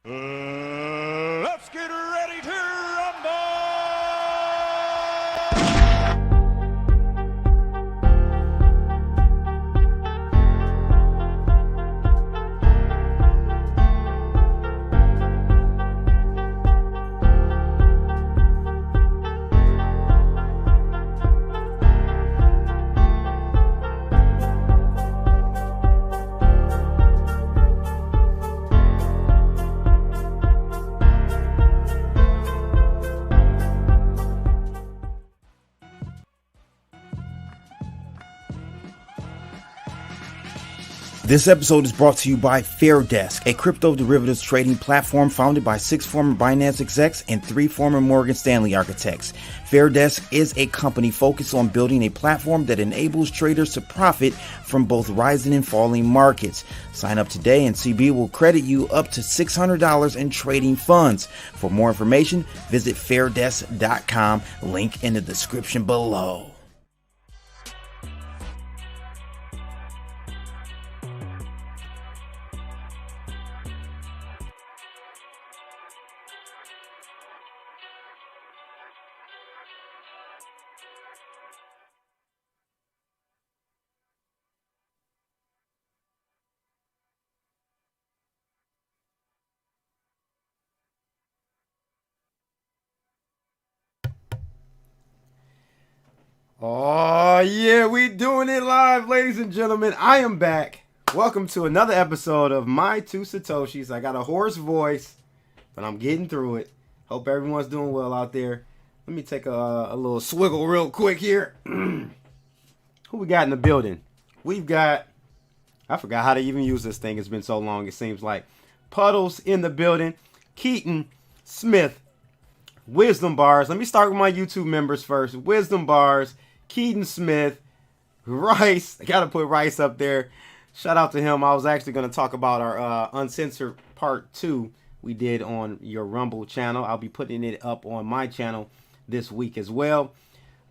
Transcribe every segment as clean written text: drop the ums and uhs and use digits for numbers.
Let's get ready to rumble! This episode is brought to you by FairDesk, a crypto derivatives trading platform founded by 6 former Binance execs and 3 former Morgan Stanley architects. FairDesk is a company focused on building a platform that enables traders to profit from both rising and falling markets. Sign up today and CB will credit you up to $600 in trading funds. For more information, visit fairdesk.com, link in the description below. Oh, yeah, we doing it live, ladies and gentlemen. I am back. Welcome to another episode of My Two Satoshis. I got a hoarse voice, but I'm getting through it. Hope everyone's doing well out there. Let me take a little swiggle real quick here. Who we got in the building? We've got, I forgot how to even use this thing. It's been so long, it seems like. Puddles in the building. Keaton Smith. Wisdom Bars. Let me start with my YouTube members first. Wisdom Bars. Keaton Smith, Rice. I got to put Rice up there. Shout out to him. I was actually going to talk about our Uncensored Part 2 we did on your Rumble channel. I'll be putting it up on my channel this week as well.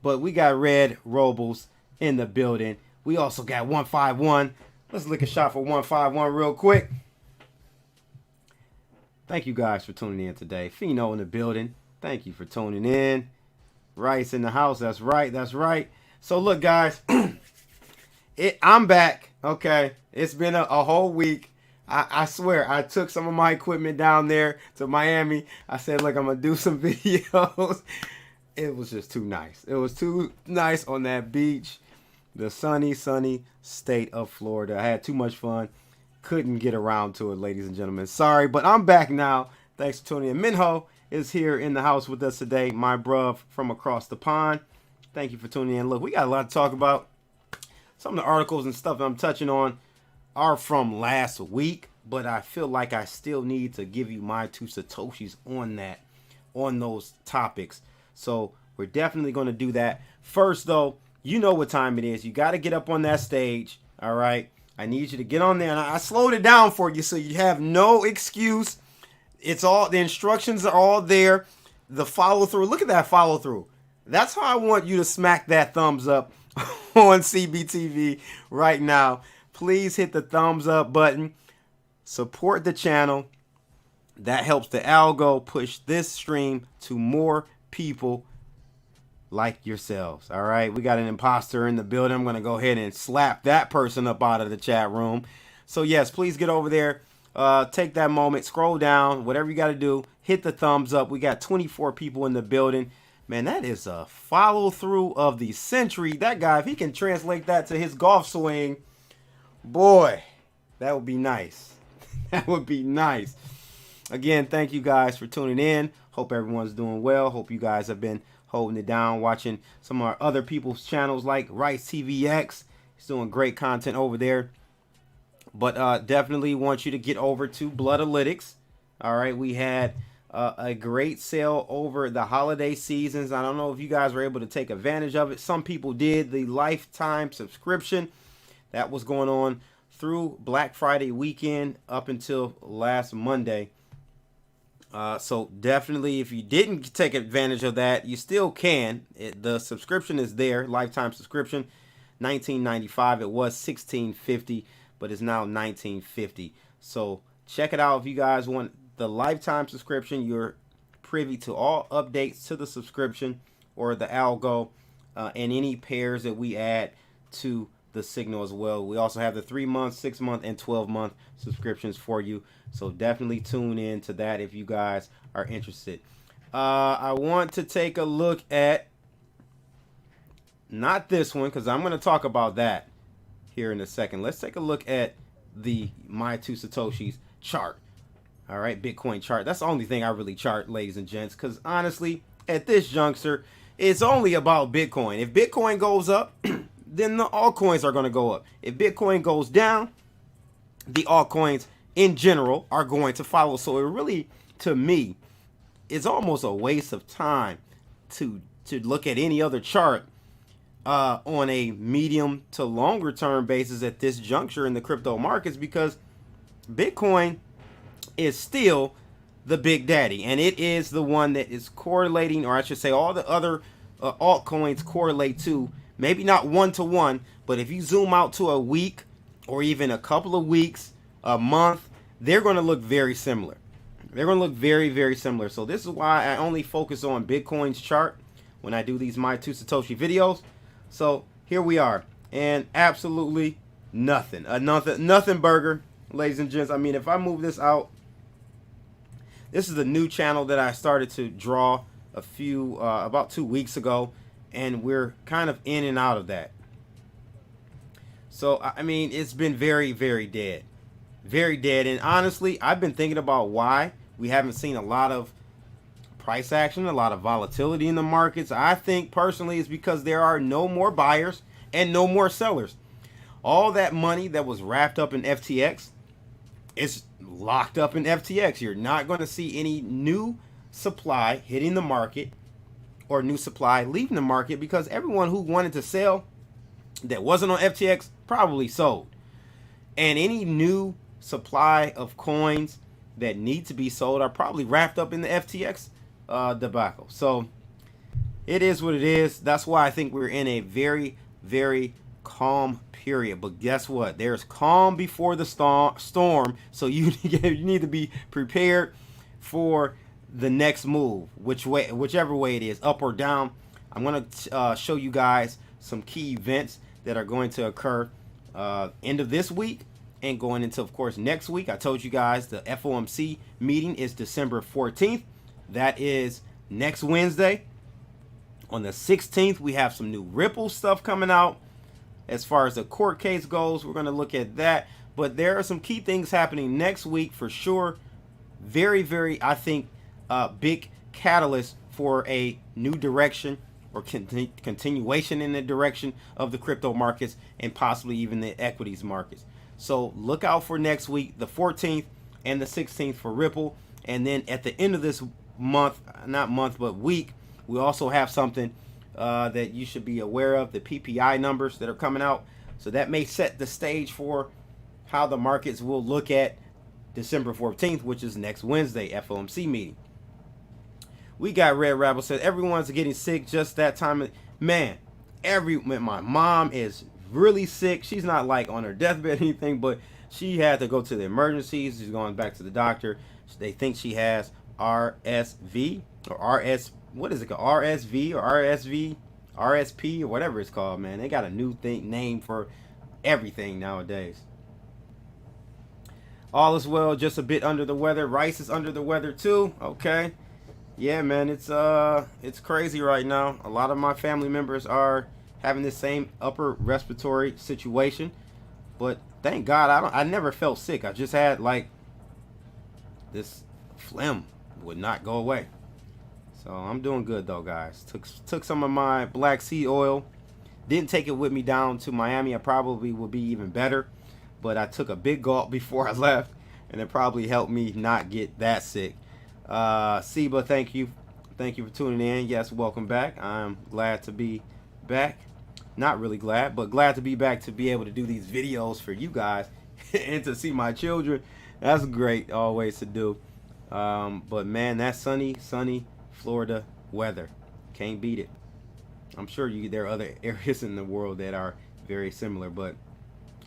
But we got Red Robles in the building. We also got 151. Let's lick a shot for 151 real quick. Thank you guys for tuning in today. Fino in the building. Thank you for tuning in. Rice in the house. That's right. That's right. So look, guys, I'm back. Okay. It's been a whole week. I swear I took some of my equipment down there to Miami. I said, look, I'm going to do some videos. It was just too nice. It was too nice on that beach. The sunny state of Florida. I had too much fun. Couldn't get around to it, ladies and gentlemen. Sorry, but I'm back now. Thanks for tuning in. Minho is here in the house with us today, my bruv from across the pond. Thank you for tuning in. Look, we got a lot to talk about. Some of the articles and stuff that I'm touching on are from last week, but I feel like I still need to give you my two Satoshis on those topics. So we're definitely going to do that. First, though, you know what time it is. You got to get up on that stage, all right? I need you to get on there, and I slowed it down for you so you have no excuse. It's all, the instructions are all there. The follow through. Look at that follow through. That's how I want you to smack that thumbs up on CBTV right now. Please hit the thumbs up button. Support the channel. That helps the algo push this stream to more people like yourselves. All right. We got an imposter in the building. I'm going to go ahead and slap that person up out of the chat room. So yes, please get over there. Take that moment, scroll down, whatever you got to do, hit the thumbs up. We got 24 people in the building. Man, that is a follow through of the century. That guy, if he can translate that to his golf swing, boy, that would be nice. That would be nice. Again, thank you guys for tuning in. Hope everyone's doing well. Hope you guys have been holding it down, watching some of our other people's channels like Rice TVX. He's doing great content over there. But definitely want you to get over to Bloodalytics. All right, we had a great sale over the holiday seasons. I don't know if you guys were able to take advantage of it. Some people did. The lifetime subscription that was going on through Black Friday weekend up until last Monday. So definitely, if you didn't take advantage of that, you still can. The subscription is there, lifetime subscription, $19.95. It was $16.50. But it's now $19.50. So check it out if you guys want the lifetime subscription, you're privy to all updates to the subscription or the algo and any pairs that we add to the signal as well. We also have the 3-month, 6-month, and 12-month subscriptions for you. So definitely tune in to that if you guys are interested. I want to take a look at, not this one, because I'm going to talk about that here in a second. Let's take a look at the My 2 Satoshis chart. All right, Bitcoin chart. That's the only thing I really chart, ladies and gents, because honestly, at this juncture, it's only about Bitcoin. If Bitcoin goes up, then the altcoins are going to go up. If Bitcoin goes down, the altcoins in general are going to follow. So it really, to me, is almost a waste of time to look at any other chart on a medium to longer term basis at this juncture in the crypto markets, because Bitcoin is still the big daddy, and it is the one that is correlating, or I should say all the other altcoins correlate to, maybe not 1-to-1, but if you zoom out to a week or even a couple of weeks, a month, they're going to look very similar. They're going to look very, very similar. So this is why I only focus on Bitcoin's chart when I do these My 2 Satoshi videos. So here we are, and absolutely nothing. Nothing burger, ladies and gents. I mean, if I move this out, this is a new channel that I started to draw about 2 weeks ago, and we're kind of in and out of that. So I mean, it's been very, very dead. Very dead. And honestly, I've been thinking about why we haven't seen a lot of price action, a lot of volatility in the markets. I think personally it's because there are no more buyers and no more sellers. All that money that was wrapped up in FTX is locked up in FTX. You're not going to see any new supply hitting the market or new supply leaving the market, because everyone who wanted to sell that wasn't on FTX probably sold. And any new supply of coins that need to be sold are probably wrapped up in the FTX debacle. So it is what it is. That's why I think we're in a very, very calm period. But guess what? There's calm before the storm. So you need to be prepared for the next move, whichever way it is, up or down. I'm going to show you guys some key events that are going to occur end of this week and going into, of course, next week. I told you guys the FOMC meeting is December 14th. That is next Wednesday. On the 16th, we have some new Ripple stuff coming out. As far as the court case goes, we're going to look at that. But there are some key things happening next week for sure. Very, very, I think, big catalyst for a new direction or continuation in the direction of the crypto markets and possibly even the equities markets. So look out for next week, the 14th and the 16th for Ripple. And then at the end of this month, not month, but week, we also have something that you should be aware of, the PPI numbers that are coming out. So that may set the stage for how the markets will look at December 14th, which is next Wednesday, FOMC meeting. We got Red Rabble said everyone's getting sick just that time. Man, my mom is really sick. She's not like on her deathbed or anything, but she had to go to the emergencies. She's going back to the doctor. They think she has RSV or what is it called? RSV or RSP or whatever it's called, man. They got a new name for everything nowadays. All is well, just a bit under the weather. Rice is under the weather too. Okay. Yeah, man, it's crazy right now. A lot of my family members are having the same upper respiratory situation, but thank God I never felt sick. I just had like this phlegm would not go away. So I'm doing good though, guys. Took some of my black seed oil. Didn't take it with me down to Miami. I probably would be even better, but I took a big gulp before I left, and it probably helped me not get that sick. Seba, thank you for tuning in. Yes, welcome back. I'm glad to be back. Not really glad, but glad to be back to be able to do these videos for you guys and to see my children. That's great always to do. But man, that sunny Florida weather, can't beat it. I'm sure there are other areas in the world that are very similar, but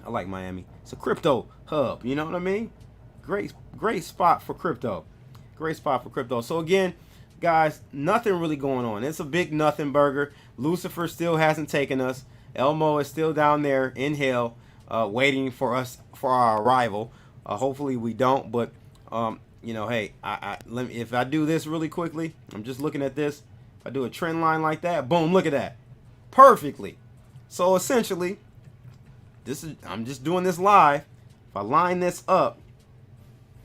I like Miami. It's a crypto hub, you know what I mean? Great spot for crypto. Great spot for crypto. So again, guys, nothing really going on. It's a big nothing burger. Lucifer still hasn't taken us. Elmo is still down there in hell, waiting for us for our arrival. Hopefully we don't, but you know, hey, let me, if I do this really quickly, I'm just looking at this. If I do a trend line like that, boom, look at that, perfectly. So essentially, I'm just doing this live. If I line this up,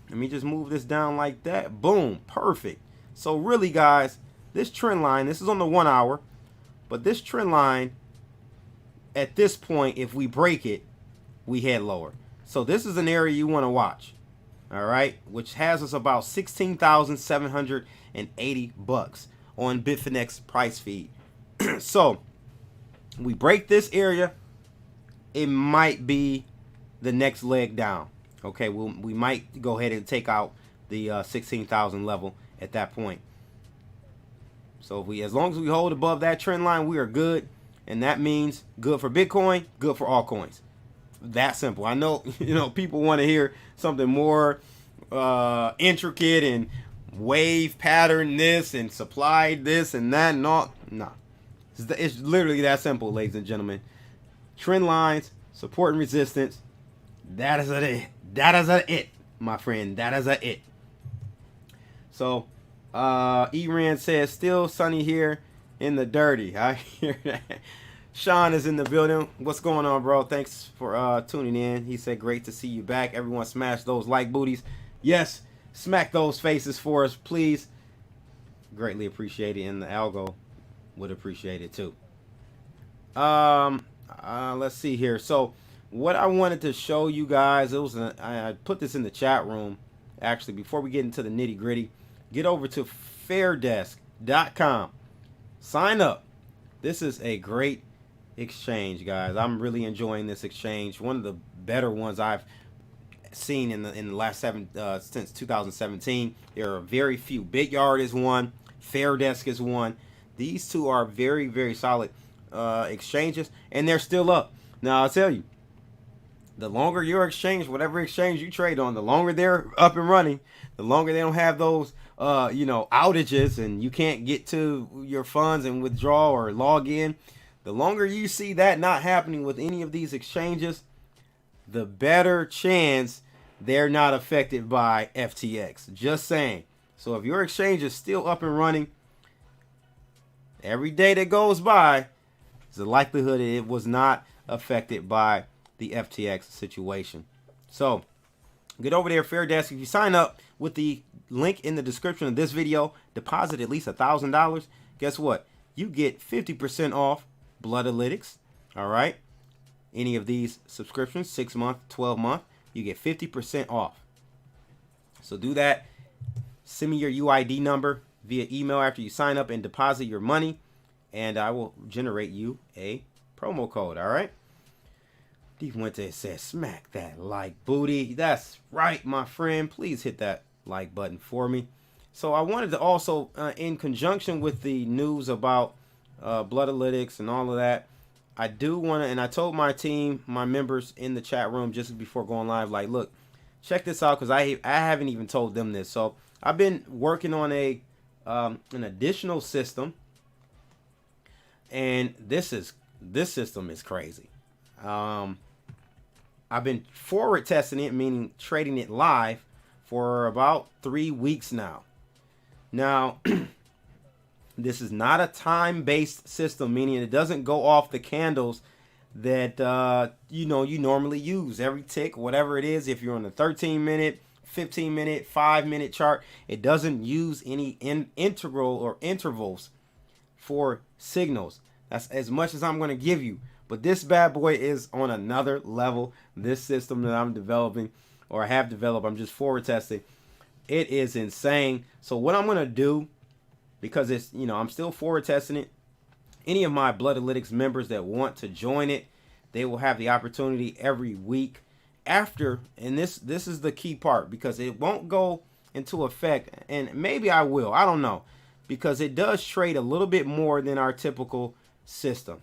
let me just move this down like that, boom, perfect. So really, guys, this trend line, this is on the 1 hour, but this trend line, at this point, if we break it, we head lower. So this is an area you want to watch. All right, which has us about 16,780 bucks on Bitfinex price feed. So we break this area, it might be the next leg down. Okay, we might go ahead and take out the 16,000 level at that point. So if as long as we hold above that trend line, we are good, and that means good for Bitcoin, good for altcoins. That simple. I know, you know, people want to hear something more intricate and wave pattern this and supply this and that and all. No, it's literally that simple, ladies and gentlemen. Trend lines, support and resistance. That is it. That is it, my friend. That is it. So, Eran says, still sunny here in the dirty. I hear that. Sean is in the building. What's going on, bro? Thanks for tuning in. He said, great to see you back. Everyone smash those like booties. Yes, smack those faces for us, please. Greatly appreciate it, and the algo would appreciate it too. Let's see here. So what I wanted to show you guys, I put this in the chat room actually before we get into the nitty gritty. Get over to fairdesk.com. Sign up. This is a great exchange, guys. I'm really enjoying this exchange. One of the better ones I've seen in the last since 2017. There are very few. BitYard is one. Fairdesk is one. These two are very, very solid exchanges, and they're still up. Now I'll tell you, the longer your exchange, whatever exchange you trade on, the longer they're up and running, the longer they don't have those outages and you can't get to your funds and withdraw or log in. The longer you see that not happening with any of these exchanges, the better chance they're not affected by FTX. Just saying. So if your exchange is still up and running, every day that goes by, the likelihood it was not affected by the FTX situation. So get over there, Fairdesk. If you sign up with the link in the description of this video, deposit at least $1,000. Guess what? You get 50% off Bloodalytics. All right. Any of these subscriptions, 6-month, 12-month, you get 50% off. So do that. Send me your UID number via email after you sign up and deposit your money, and I will generate you a promo code. All right. Steve Winter says, smack that like booty. That's right, my friend. Please hit that like button for me. So I wanted to also, in conjunction with the news about Bloodalytics and all of that, I do want to, and I told my team, my members in the chat room just before going live, like, look, check this out, because I haven't even told them this. So I've been working on an additional system, and this system is crazy. I've been forward testing it, meaning trading it live, for about 3 weeks now. Now, this is not a time-based system, meaning it doesn't go off the candles that you normally use. Every tick, whatever it is, if you're on the 13-minute, 15-minute, 5-minute chart, it doesn't use any integral or intervals for signals. That's as much as I'm going to give you. But this bad boy is on another level. This system that I'm developing, or have developed, I'm just forward testing. It is insane. So what I'm going to do, because it's, I'm still forward testing it, any of my Bloodalytics members that want to join it, they will have the opportunity every week after, and this is the key part, because it won't go into effect, and maybe I will, I don't know, because it does trade a little bit more than our typical system.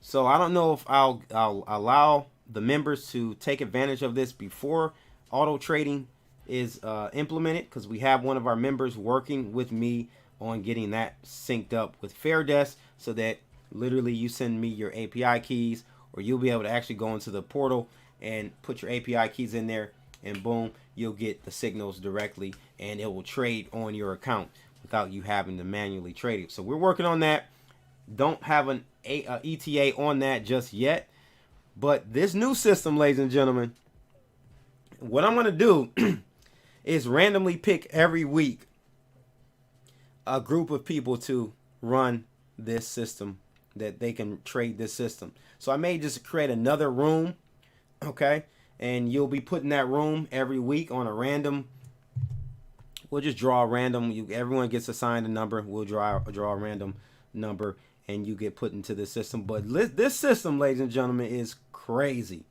So I don't know if I'll allow the members to take advantage of this before auto trading is implemented, because we have one of our members working with me on getting that synced up with FairDesk, so that literally you send me your API keys, or you'll be able to actually go into the portal and put your API keys in there, and boom, you'll get the signals directly, and it will trade on your account without you having to manually trade it. So we're working on that. Don't have an ETA on that just yet, but this new system, ladies and gentlemen, what I'm going to do is randomly pick every week a group of people to run this system, that they can trade this system. So I may just create another room, okay, and you'll be putting that room every week on a random. We'll just draw a random. Everyone gets assigned a number. We'll draw a random number, and you get put into this system. But this system, ladies and gentlemen, is crazy.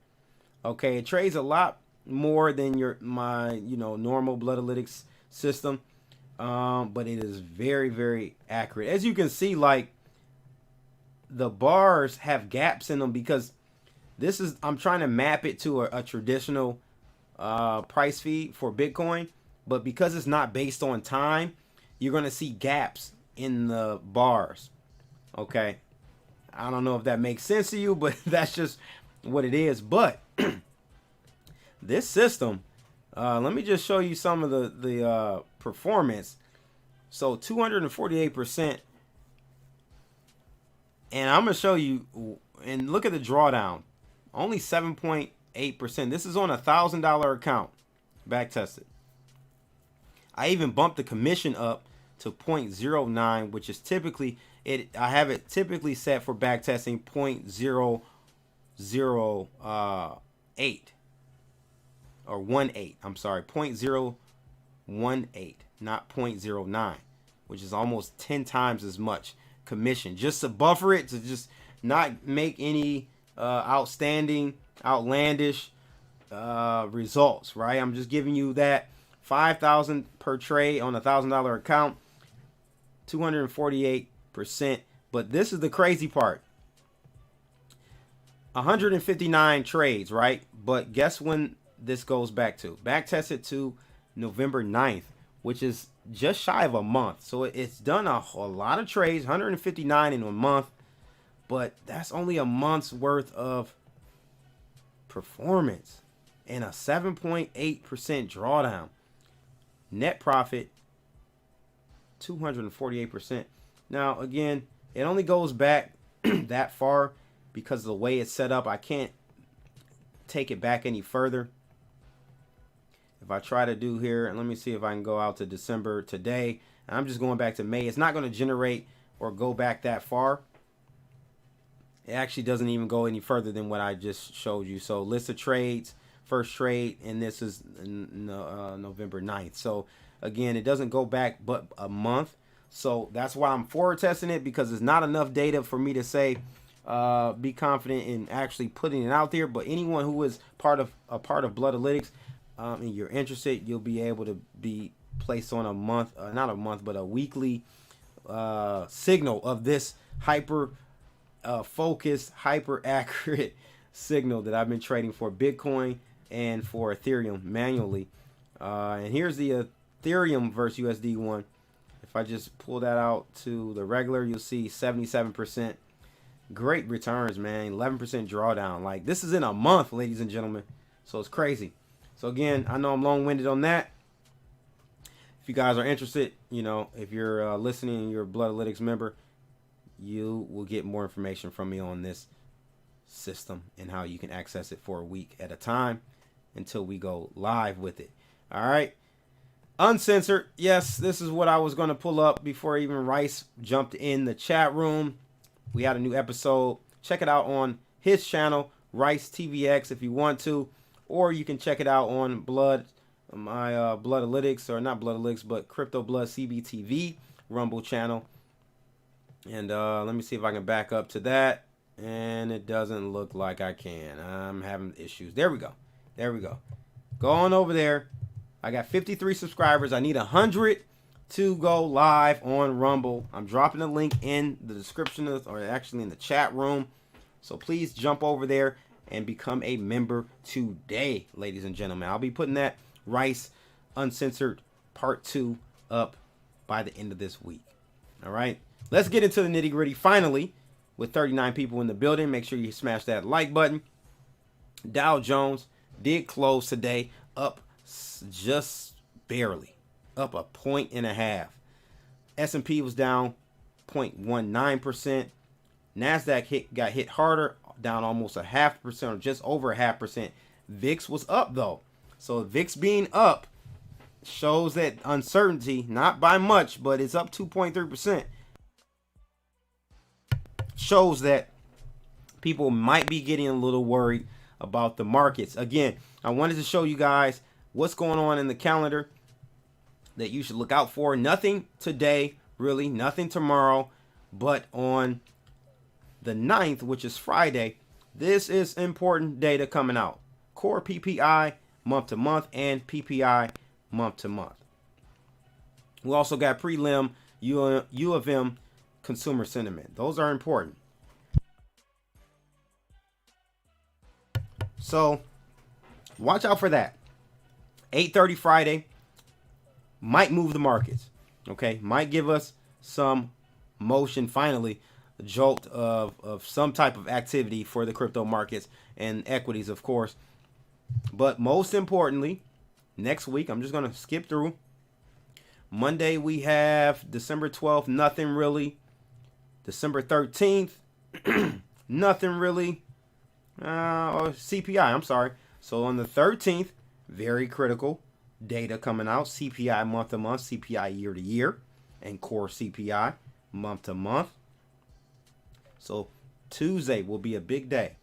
Okay, it trades a lot more than my normal Bloodalytics system, but it is very, very accurate. As you can see, like, the bars have gaps in them, because I'm trying to map it to a traditional price feed for Bitcoin, but because it's not based on time, you're going to see gaps in the bars. Okay, I don't know if that makes sense to you, but that's just what it is. But this system, let me just show you some of the performance. So 248%, and I'm gonna show you, and look at the drawdown, only 7.8%. This is on $1,000 account, back tested. I even bumped the commission up to 0.09, which is typically I have it typically set for back testing 0.008 or 18. I'm sorry, 0.018, not 0.09, which is almost 10 times as much commission, just to buffer it, to just not make any outlandish results, right? I'm just giving you that 5,000 per trade on $1,000 account, 248%. But this is the crazy part. 159 trades, right? But guess when this goes back to? Back tested to November 9th, which is just shy of a month. So it's done a lot of trades, 159 in a month, but that's only a month's worth of performance and a 7.8% drawdown. Net profit 248%. Now again, it only goes back that far because of the way it's set up. I can't take it back any further. If I try to do here, and let me see if I can go out to December today, and I'm just going back to May, it's not going to generate or go back that far. It actually doesn't even go any further than what I just showed you. So list of trades, first trade, and this is November 9th. So again, it doesn't go back but a month. So that's why I'm forward testing it, because there's not enough data for me to say be confident in actually putting it out there. But anyone who is part of Bloodalytics, and you're interested, you'll be able to be placed on a month, not a month, but a weekly signal of this hyper focused, hyper accurate signal that I've been trading for Bitcoin and for Ethereum manually. And here's the Ethereum versus USD one. If I just pull that out to the regular, you'll see 77%. Great returns, man. 11% drawdown. Like, this is in a month, ladies and gentlemen. So it's crazy. So again, I know I'm long-winded on that. If you guys are interested, if you're listening and you're a Bloodalytics member, you will get more information from me on this system and how you can access it for a week at a time until we go live with it. All right. Uncensored. Yes, this is what I was going to pull up before even Rice jumped in the chat room. We had a new episode. Check it out on his channel, Rice TVX, if you want to, or you can check it out on my Bloodalytics, or not Bloodalytics, but Crypto Blood CBTV Rumble channel. And let me see if I can back up to that. And it doesn't look like I can. I'm having issues. There we go. There we go. Go on over there. I got 53 subscribers. I need 100 to go live on Rumble. I'm dropping the link in the description, or actually in the chat room. So please jump over there and become a member today, ladies and gentlemen. I'll be putting that Rice Uncensored Part 2 up by the end of this week. All right, let's get into the nitty gritty finally with 39 people in the building. Make sure you smash that like button. Dow Jones did close today up just barely, up 1.5 points. S&P was down 0.19%. NASDAQ got hit harder, down almost 0.5%, or just over 0.5%. VIX was up though. So VIX being up shows that uncertainty, not by much, but it's up 2.3%. Shows that people might be getting a little worried about the markets. Again, I wanted to show you guys what's going on in the calendar that you should look out for. Nothing today, really, nothing tomorrow, but on the 9th, which is Friday, this is important data coming out. Core PPI month to month and PPI month to month. We also got prelim U of M consumer sentiment. Those are important. So watch out for that. 8:30 Friday might move the markets. Okay, might give us some motion finally, a jolt of some type of activity for the crypto markets and equities, of course. But most importantly, next week, I'm just going to skip through. Monday, we have December 12th, nothing really. December 13th, nothing really. CPI, I'm sorry. So on the 13th, very critical data coming out. CPI month to month, CPI year to year, and core CPI month to month. So Tuesday will be a big day.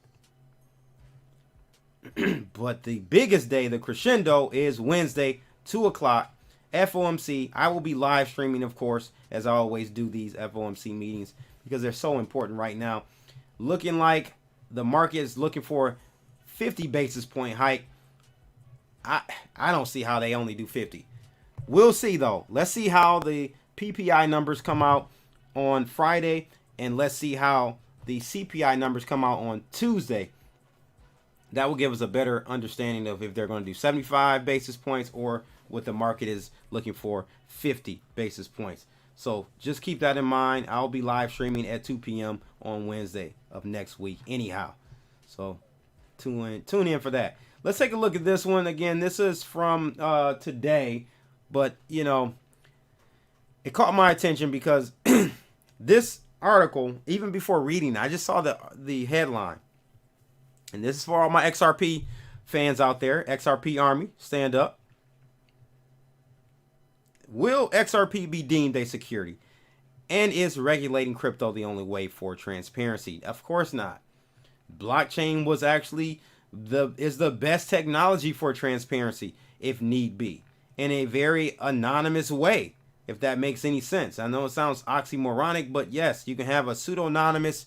But the biggest day, the crescendo, is Wednesday, 2 o'clock, FOMC. I will be live streaming, of course, as I always do these FOMC meetings, because they're so important right now. Looking like the market is looking for 50 basis point hike. I don't see how they only do 50. We'll see, though. Let's see how the PPI numbers come out on Friday, and let's see how the CPI numbers come out on Tuesday. That will give us a better understanding of if they're going to do 75 basis points or what the market is looking for, 50 basis points. So just keep that in mind. I'll be live streaming at 2 p.m. on Wednesday of next week anyhow. So tune in for that. Let's take a look at this one. Again, this is from today, but, you know, it caught my attention because this article, even before reading, I just saw the headline. And this is for all my XRP fans out there. XRP Army, stand up. Will XRP be deemed a security? And is regulating crypto the only way for transparency? Of course not. Blockchain was actually the best technology for transparency, if need be, in a very anonymous way, if that makes any sense. I know it sounds oxymoronic, but yes, you can have a pseudo-anonymous,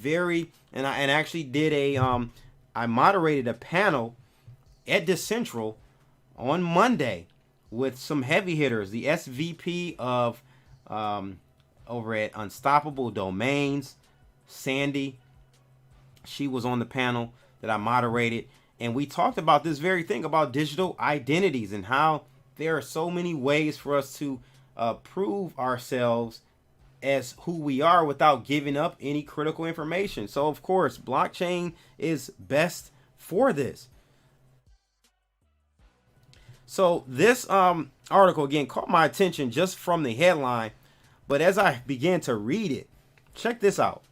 and I actually did I moderated a panel at Decentral on Monday with some heavy hitters. The SVP of over at Unstoppable Domains, Sandy, she was on the panel that I moderated, and we talked about this very thing about digital identities and how there are so many ways for us to prove ourselves as who we are without giving up any critical information. So of course, blockchain is best for this. So this article again caught my attention just from the headline, but as I began to read it, check this out.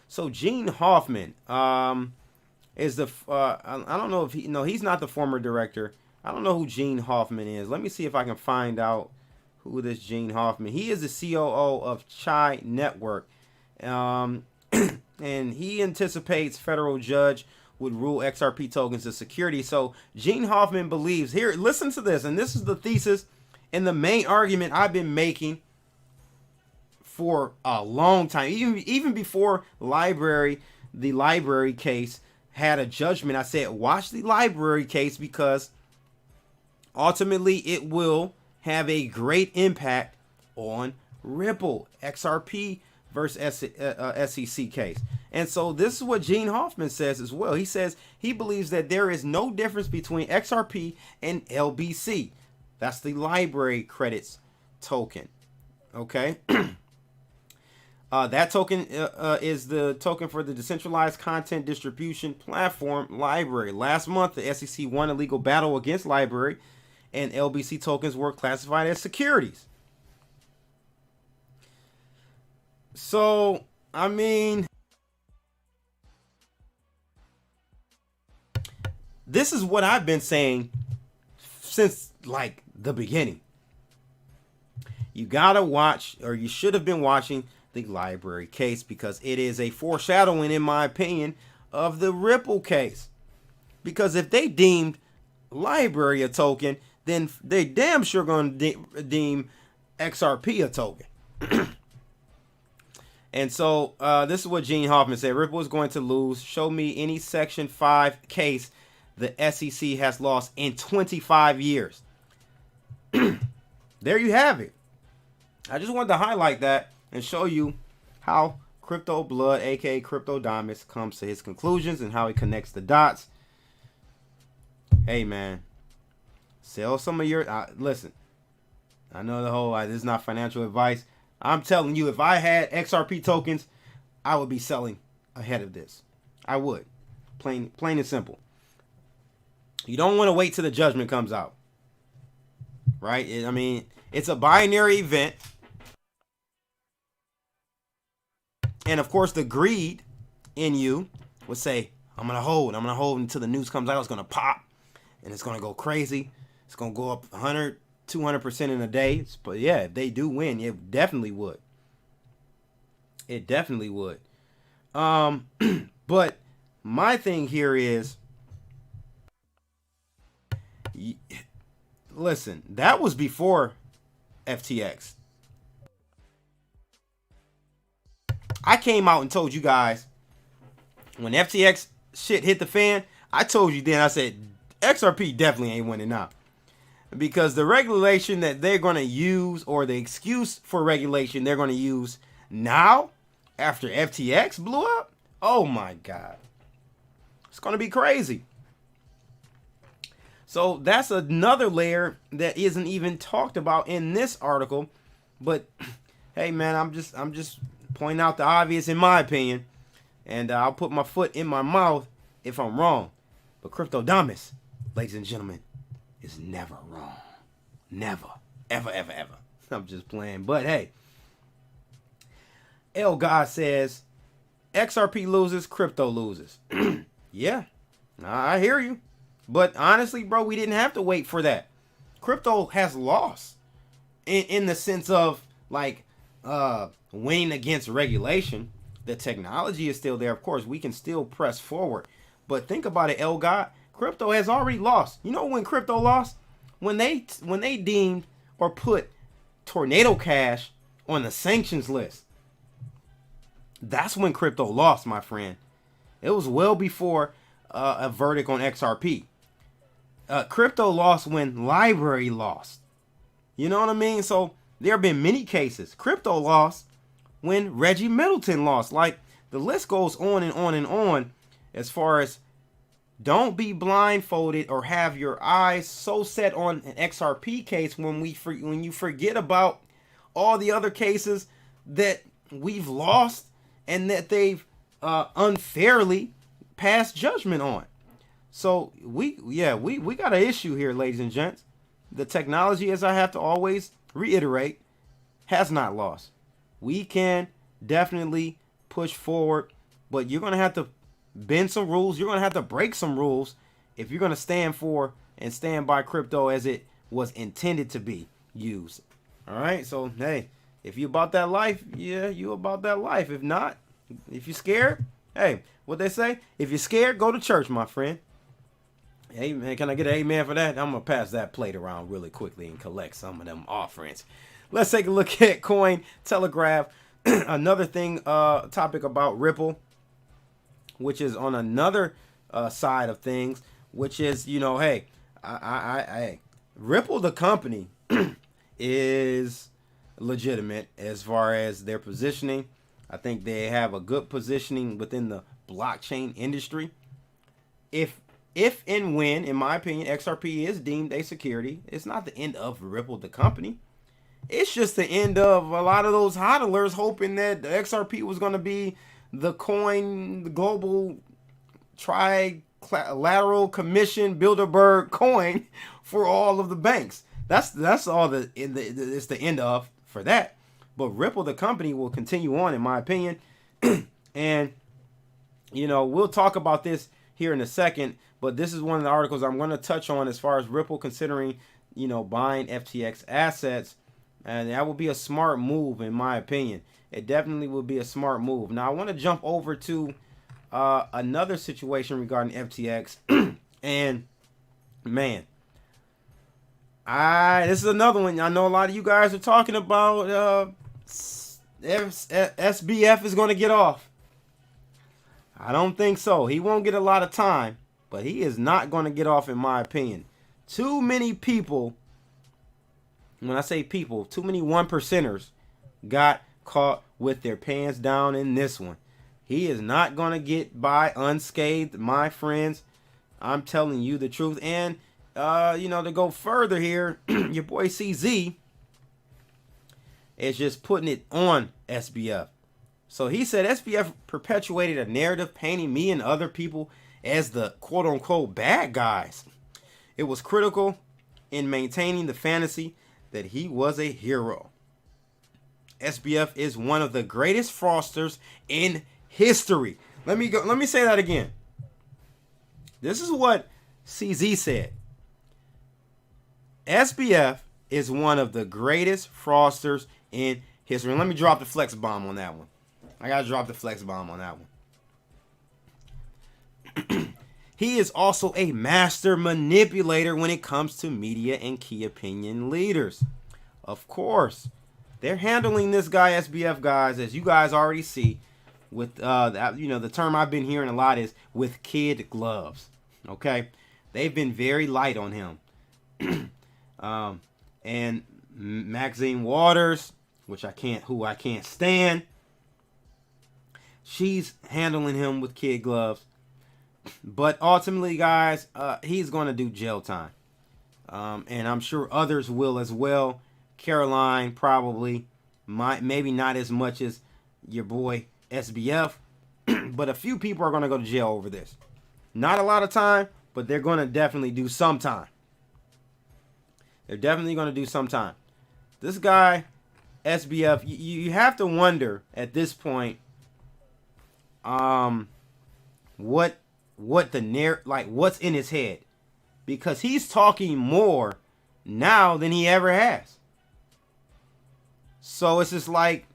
So Gene Hoffman is the I don't know if he's not the former director. I don't know who Gene Hoffman is. Let me see if I can find out who this Gene Hoffman. He is the COO of Chai Network, and he anticipates federal judge would rule XRP tokens as security. So Gene Hoffman believes, here, listen to this, and this is the thesis and the main argument I've been making for a long time, even before the library case had a judgment. I said, watch the library case, because ultimately it will have a great impact on Ripple, XRP versus SEC case. And so this is what Gene Hoffman says as well. He says he believes that there is no difference between XRP and LBC. That's the library credits token. Okay. That token is the token for the decentralized content distribution platform Library. Last month, the SEC won a legal battle against Library, and LBC tokens were classified as securities. So, I mean, this is what I've been saying since like the beginning. You gotta watch, or you should have been watching, the Library case, because it is a foreshadowing, in my opinion, of the Ripple case. Because if they deemed Library a token, then they damn sure gonna deem XRP a token. And so this is what Gene Hoffman said. Ripple is going to lose. Show me any Section 5 case the SEC has lost in 25 years. There you have it. I just wanted to highlight that and show you how Crypto Blood, aka Cryptodamus, comes to his conclusions and how he connects the dots. Hey man, sell some of your listen, I know the whole this is not financial advice. I'm telling you, if I had XRP tokens, I would be selling ahead of this. I would. Plain and simple. You don't want to wait till the judgment comes out. Right? I mean, it's a binary event. And of course, the greed in you would say, I'm going to hold until the news comes out. It's going to pop and it's going to go crazy. It's going to go up 100, 200% in a day. But yeah, if they do win, it definitely would. It definitely would. But my thing here is, listen, that was before FTX. I came out and told you guys when FTX shit hit the fan, I told you then, I said, XRP definitely ain't winning now. Because the regulation that they're going to use, or the excuse for regulation they're going to use now, after FTX blew up, oh my God. It's going to be crazy. So that's another layer that isn't even talked about in this article. But hey man, I'm just pointing out the obvious in my opinion. And I'll put my foot in my mouth if I'm wrong. But Cryptodamus, ladies and gentlemen, is never wrong. Never. Ever, ever, ever. I'm just playing. But hey, L God says, XRP loses, crypto loses. Yeah, I hear you. But honestly, bro, we didn't have to wait for that. Crypto has lost in the sense of like winning against regulation. The technology is still there. Of course, we can still press forward. But think about it, El God. Crypto has already lost. You know when crypto lost? When they deemed or put Tornado Cash on the sanctions list. That's when crypto lost, my friend. It was well before a verdict on XRP. Crypto lost when Library lost. You know what I mean? So there have been many cases. Crypto lost when Reggie Middleton lost. Like, the list goes on and on and on as far as don't be blindfolded or have your eyes so set on an XRP case when you forget about all the other cases that we've lost and that they've unfairly passed judgment on. So we got an issue here, ladies and gents. The technology, as I have to always reiterate, has not lost. We can definitely push forward, but you're going to have to bend some rules. You're going to have to break some rules if you're going to stand for and stand by crypto as it was intended to be used. All right. So, hey, if you about that life, yeah, you about that life. If not, if you're scared, hey, what they say? If you're scared, go to church, my friend. Hey, man, can I get an amen for that? I'm going to pass that plate around really quickly and collect some of them offerings. Let's take a look at Coin Telegraph. Another thing, topic about Ripple, which is on another side of things, which is, you know, hey, Ripple, the company, is legitimate as far as their positioning. I think they have a good positioning within the blockchain industry. If and when, in my opinion, XRP is deemed a security, it's not the end of Ripple, the company. It's just the end of a lot of those hodlers hoping that the XRP was going to be the coin, the global trilateral commission Bilderberg coin for all of the banks. That's all it's the end of for that. But Ripple, the company, will continue on, in my opinion. And, you know, we'll talk about this here in a second. But this is one of the articles I'm going to touch on as far as Ripple considering, you know, buying FTX assets. And that will be a smart move, in my opinion. It definitely will be a smart move. Now, I want to jump over to another situation regarding FTX. And, man, this is another one. I know a lot of you guys are talking about SBF is going to get off. I don't think so. He won't get a lot of time, but he is not going to get off, in my opinion. Too many people, when I say people, too many 1%ers got caught with their pants down in this one. He is not going to get by unscathed, my friends. I'm telling you the truth. And, you know, to go further here, your boy CZ is just putting it on SBF. So he said SBF perpetuated a narrative painting me and other people as the quote-unquote bad guys. It was critical in maintaining the fantasy that he was a hero. SBF is one of the greatest fraudsters in history. Let me say that again. This is what CZ said. SBF is one of the greatest fraudsters in history. And let me drop the flex bomb on that one. I gotta drop the flex bomb on that one. He is also a master manipulator when it comes to media and key opinion leaders. Of course, they're handling this guy SBF, guys, as you guys already see, with you know, the term I've been hearing a lot is with kid gloves. Okay, they've been very light on him. And Maxine Waters, which I can't stand, she's handling him with kid gloves. But ultimately, guys, he's going to do jail time. And I'm sure others will as well. Caroline probably, maybe not as much as your boy SBF. But a few people are going to go to jail over this. Not a lot of time, but they're going to definitely do some time. They're definitely going to do some time. This guy, SBF, you have to wonder at this point, what's in his head, because he's talking more now than he ever has. So it's just like,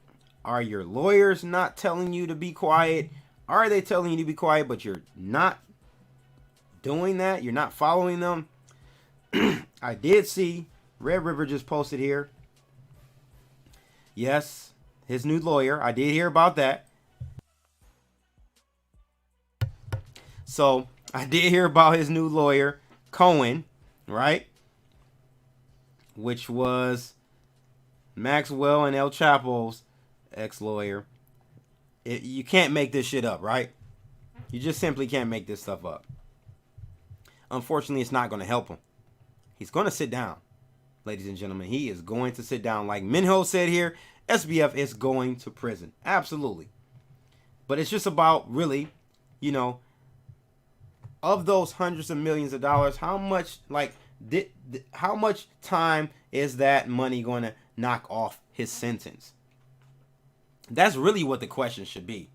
are your lawyers not telling you to be quiet? Are they telling you to be quiet, but you're not doing that? You're not following them? I did see Red River just posted here. Yes, his new lawyer. I did hear about that. So I did hear about his new lawyer, Cohen, right? Which was Maxwell and El Chapo's ex-lawyer. You can't make this shit up, right? You just simply can't make this stuff up. Unfortunately, it's not going to help him. He's going to sit down, ladies and gentlemen. He is going to sit down. Like Minho said here, SBF is going to prison. Absolutely. But it's just about really, you know, of those hundreds of millions of dollars, how much, how much time is that money going to knock off his sentence? That's really what the question should be.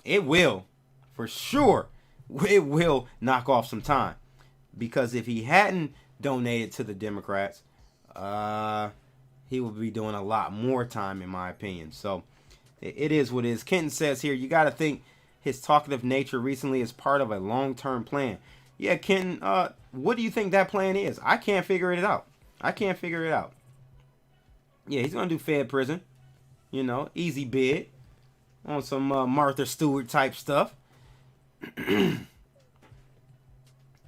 It will, for sure, it will knock off some time. Because if he hadn't donated to the Democrats, he would be doing a lot more time, in my opinion. So it is what it is. Kenton says here, you got to think his talkative nature recently is part of a long-term plan. Yeah, Kenton, what do you think that plan is? I can't figure it out. Yeah, he's going to do Fed prison. You know, easy bid on some Martha Stewart type stuff. You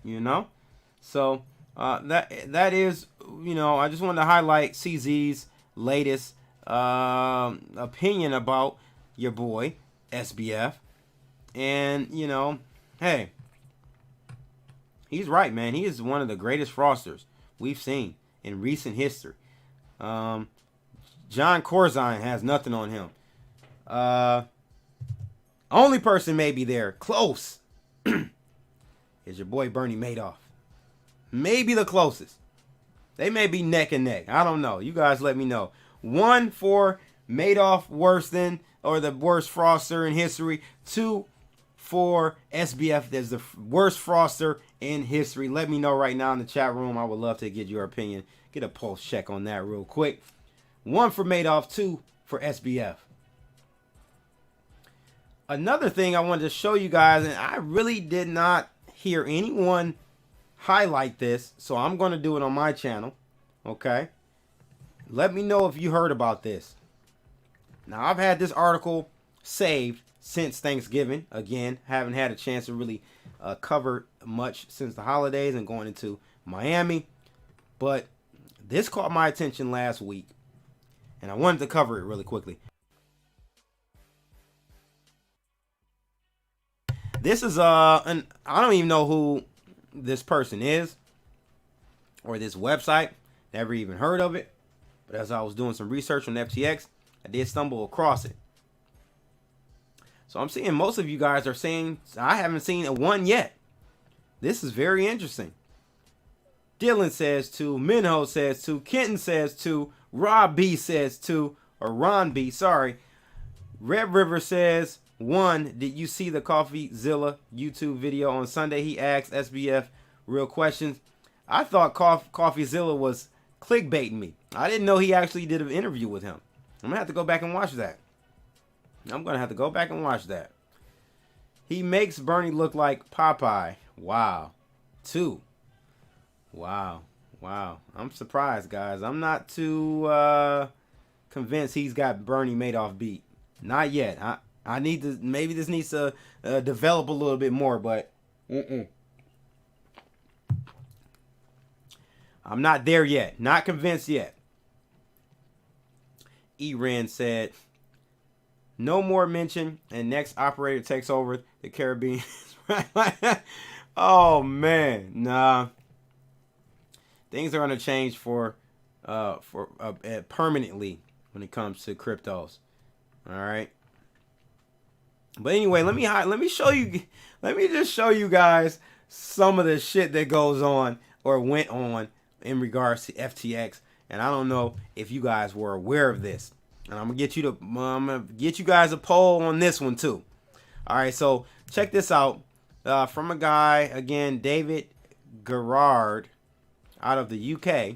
know? So that is, you know, I just wanted to highlight CZ's latest opinion about your boy SBF. And, you know, hey, he's right, man. He is one of the greatest fraudsters we've seen in recent history. John Corzine has nothing on him. Only person maybe there, close, is your boy Bernie Madoff. Maybe the closest. They may be neck and neck. I don't know. You guys let me know. 1 for Madoff worse than, or the worst fraudster in history. 2 for SBF as the worst fraudster in history. Let me know right now in the chat room. I would love to get your opinion. Get a pulse check on that real quick. 1 for Madoff, 2 for SBF. Another thing I wanted to show you guys, and I really did not hear anyone highlight this, so I'm going to do it on my channel. Okay? Let me know if you heard about this. Now, I've had this article saved since Thanksgiving. Again, haven't had a chance to really cover much since the holidays and going into Miami. But this caught my attention last week, and I wanted to cover it really quickly. This is I don't even know who this person is or this website. Never even heard of it. But as I was doing some research on FTX, I did stumble across it. So I'm seeing most of you guys are saying I haven't seen a one yet. This is very interesting. Dylan says 2, Minho says 2, Kenton says 2, Rob B says 2, or Ron B, sorry. Red River says 1. Did you see the CoffeeZilla YouTube video on Sunday? He asked SBF real questions. I thought CoffeeZilla was clickbaiting me. I didn't know he actually did an interview with him. I'm going to have to go back and watch that. He makes Bernie look like Popeye. Wow. 2. Wow. I'm surprised, guys. I'm not too convinced he's got Bernie Madoff beat. Not yet. I need to, maybe this needs to develop a little bit more, but I'm not there yet. Not convinced yet. Eran said, no more mention, and next operator takes over the Caribbean. Oh, man. Nah. Things are going to change for permanently when it comes to cryptos. All right. But anyway, let me just show you guys some of the shit that goes on or went on in regards to FTX. And I don't know if you guys were aware of this. And I'm gonna get you guys a poll on this one too. All right, so check this out from a guy again, David Gerard, out of the UK.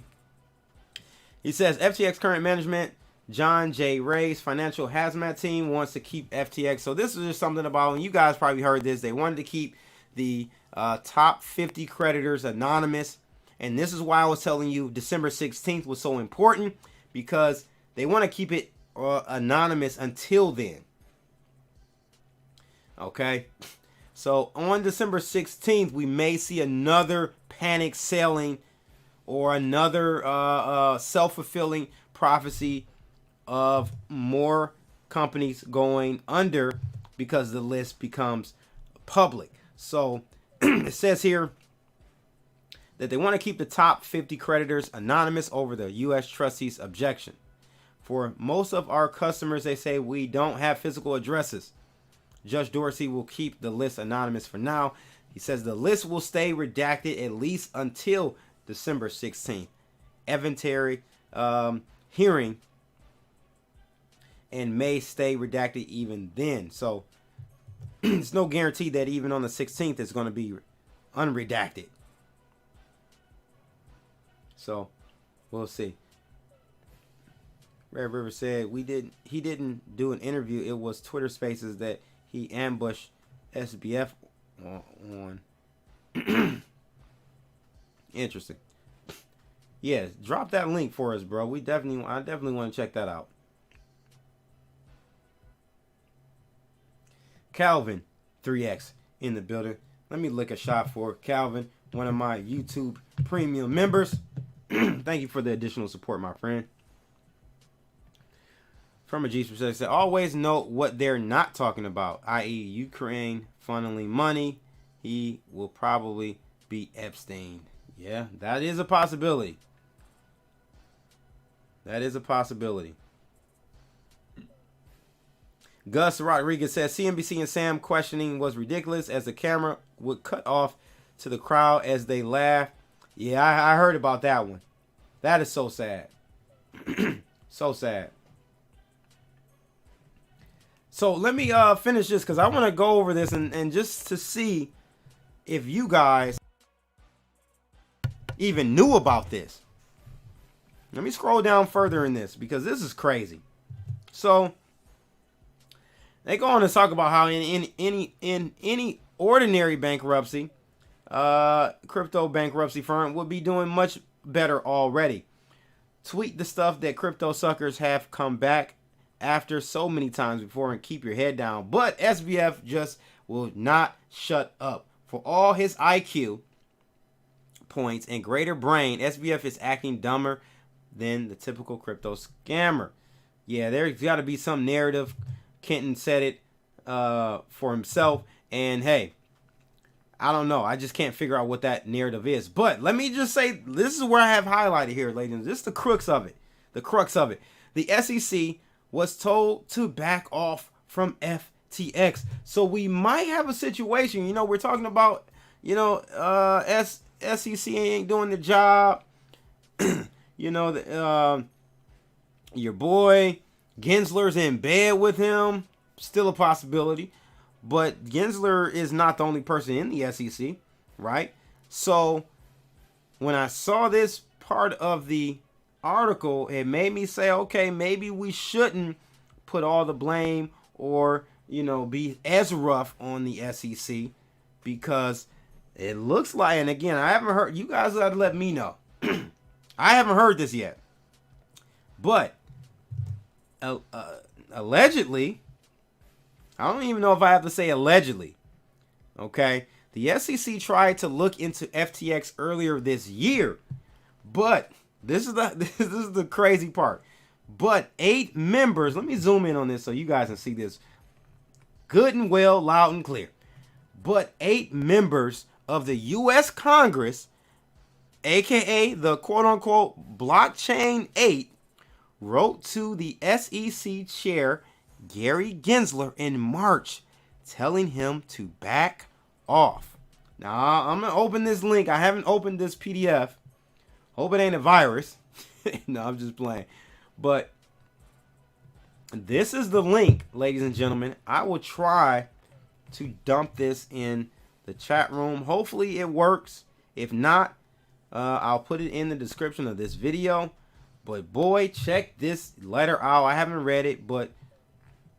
He says FTX current management, John J. Ray's financial hazmat team wants to keep FTX. So this is just something about, and you guys probably heard this, they wanted to keep the top 50 creditors anonymous. And this is why I was telling you December 16th was so important, because they want to keep it anonymous until then. Okay. So on December 16th, we may see another panic selling or another self-fulfilling prophecy of more companies going under because the list becomes public. So it says here that they want to keep the top 50 creditors anonymous over the U.S. trustees' objection. For most of our customers, they say we don't have physical addresses. Judge Dorsey will keep the list anonymous for now. He says the list will stay redacted at least until December 16th. Evidentiary hearing, and may stay redacted even then. So it's no guarantee that even on the 16th it's going to be unredacted. So we'll see. Red River said he didn't do an interview. It was Twitter Spaces that he ambushed SBF on. Interesting. Yeah, drop that link for us, bro. I definitely want to check that out. Calvin 3X in the building. Let me lick a shot for Calvin, one of my YouTube premium members. Thank you for the additional support, my friend. From a G perspective, said, always note what they're not talking about, i.e. Ukraine funneling money. He will probably be Epstein. Yeah, that is a possibility. That is a possibility. Gus Rodriguez says, CNBC and Sam questioning was ridiculous as the camera would cut off to the crowd as they laugh. Yeah, I heard about that one. That is so sad. So sad. So let me finish this because I want to go over this and just to see if you guys even knew about this. Let me scroll down further in this because this is crazy. So they go on to talk about how in any ordinary bankruptcy, crypto bankruptcy firm would be doing much better already. Tweet the stuff that crypto suckers have come back after so many times before and keep your head down. But SBF just will not shut up. For all his IQ points and greater brain, SBF is acting dumber than the typical crypto scammer. Yeah, there's got to be some narrative. Kenton said it for himself. And hey, I don't know. I just can't figure out what that narrative is. But let me just say, this is where I have highlighted here, ladies. This is the crux of it. The crux of it. The SEC was told to back off from FTX. So we might have a situation, you know, we're talking about, you know, SEC ain't doing the job. You know, your boy Gensler's in bed with him. Still a possibility. But Gensler is not the only person in the SEC, right? So when I saw this part of the article, it made me say, okay, maybe we shouldn't put all the blame or, you know, be as rough on the SEC because it looks like, and again, I haven't heard, you guys gotta let me know. I haven't heard this yet, but allegedly, I don't even know if I have to say allegedly, okay, the SEC tried to look into FTX earlier this year, but this is the crazy part. But 8 members, let me zoom in on this so you guys can see this good and well, loud and clear. But 8 members of the U.S. Congress, aka the quote-unquote Blockchain 8, wrote to the SEC chair, Gary Gensler, in March, telling him to back off. Now, I'm going to open this link. I haven't opened this PDF. Hope it ain't a virus. No, I'm just playing. But this is the link, ladies and gentlemen. I will try to dump this in the chat room. Hopefully it works. If not, I'll put it in the description of this video. But boy, check this letter out. I haven't read it, but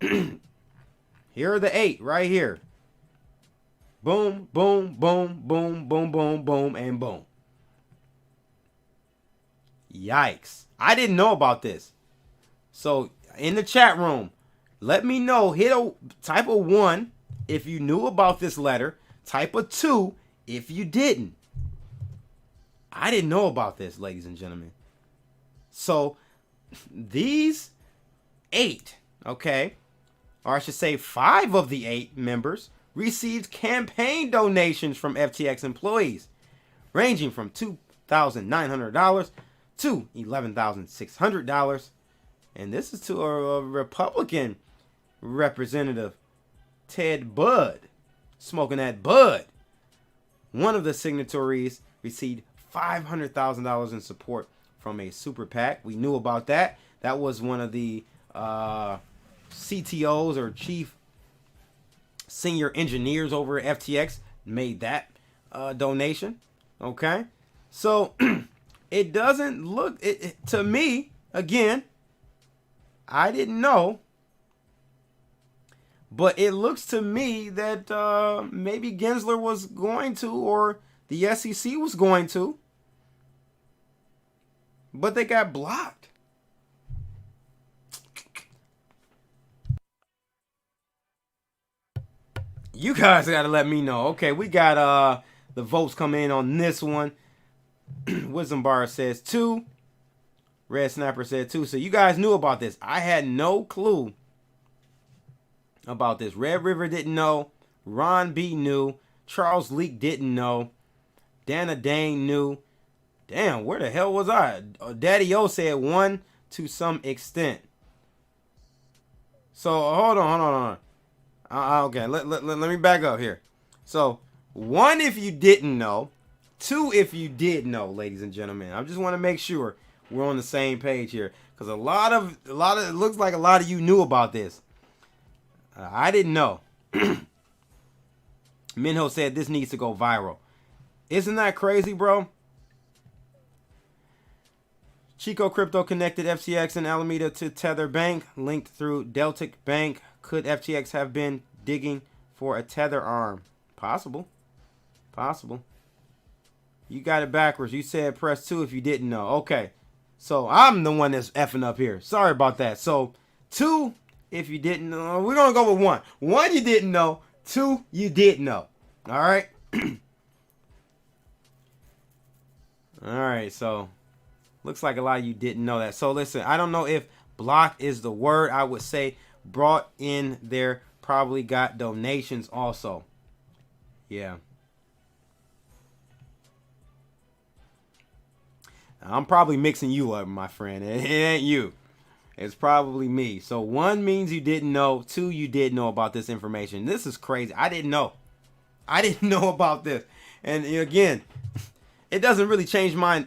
here are the 8 right here. Boom, boom, boom, boom, boom, boom, boom, and boom. Yikes. I didn't know about this. So in the chat room, let me know. Type a 1 if you knew about this letter. Type a 2 if you didn't. I didn't know about this, ladies and gentlemen. So these 8, okay, or I should say 5 of the 8 members received campaign donations from FTX employees, ranging from $2,900 to $11,600. And this is to a Republican representative, Ted Budd, smoking that bud. One of the signatories received $500,000 in support from a super PAC. We knew about that. That was one of the CTOs or chief senior engineers over at FTX made that donation. Okay, so it doesn't look to me, again, I didn't know, but it looks to me that maybe Gensler was going to, or the SEC was going to, but they got blocked. You guys got to let me know. Okay, we got the votes coming in on this one. Wisdom Bar says 2. Red Snapper said too. So you guys knew about this. I had no clue about this. Red River didn't know. Ron B knew. Charles Leak didn't know. Dana Dane knew. Damn, where the hell was I? Daddy O said one to some extent. So hold on. Okay, let me back up here. So 1 if you didn't know, 2 if you did know, ladies and gentlemen. I just want to make sure we're on the same page here, because a lot of it looks like a lot of you knew about this. I didn't know. Minho said this needs to go viral. Isn't that crazy, bro? Chico Crypto connected FTX and Alameda to Tether Bank, linked through Deltic Bank. Could FTX have been digging for a Tether arm? Possible. You got it backwards. You said press 2 if you didn't know. Okay. So I'm the one that's effing up here. Sorry about that. So 2 if you didn't know. We're going to go with 1. 1 you didn't know. 2 you did know. All right. All right. So looks like a lot of you didn't know that. So listen, I don't know if block is the word. I would say brought in there, probably got donations also. Yeah. I'm probably mixing you up, my friend. It ain't you. It's probably me. So 1 means you didn't know. 2, you did know about this information. This is crazy. I didn't know. I didn't know about this. And again, it doesn't really change my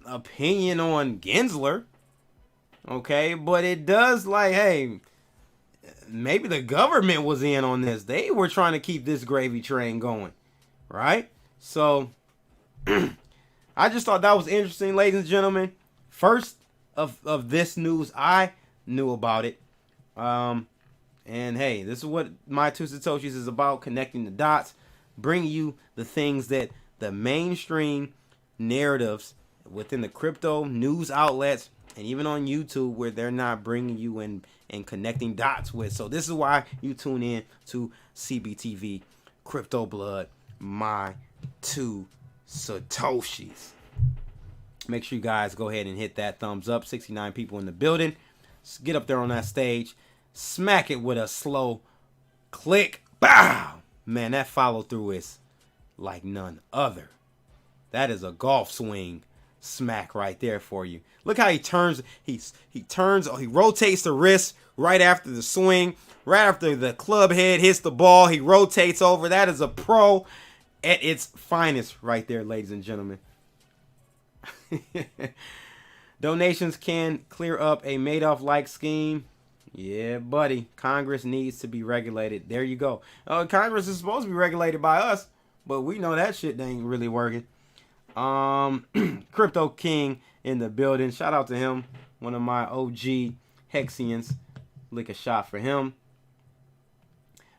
opinion on Gensler. Okay, but it does, like, hey, maybe the government was in on this. They were trying to keep this gravy train going, right? So I just thought that was interesting, ladies and gentlemen. First of this news, I knew about it. And hey, this is what my 2 Satoshis is about, connecting the dots, bringing you the things that the mainstream narratives within the crypto news outlets and even on YouTube, where they're not bringing you in and connecting dots with. So this is why you tune in to CBTV Crypto Blood, my 2 Satoshis. Make sure you guys go ahead and hit that thumbs up. 69 people in the building. Let's get up there on that stage. Smack it with a slow click. Bow! Man, that follow through is like none other. That is a golf swing smack right there for you. Look how he turns. He rotates the wrist right after the swing. Right after the club head hits the ball, he rotates over. That is a pro at its finest right there, ladies and gentlemen. Donations can clear up a Madoff-like scheme. Yeah, buddy. Congress needs to be regulated. There you go. Congress is supposed to be regulated by us, but we know that shit ain't really working. Crypto King in the building. Shout out to him. One of my OG Hexians. Lick a shot for him.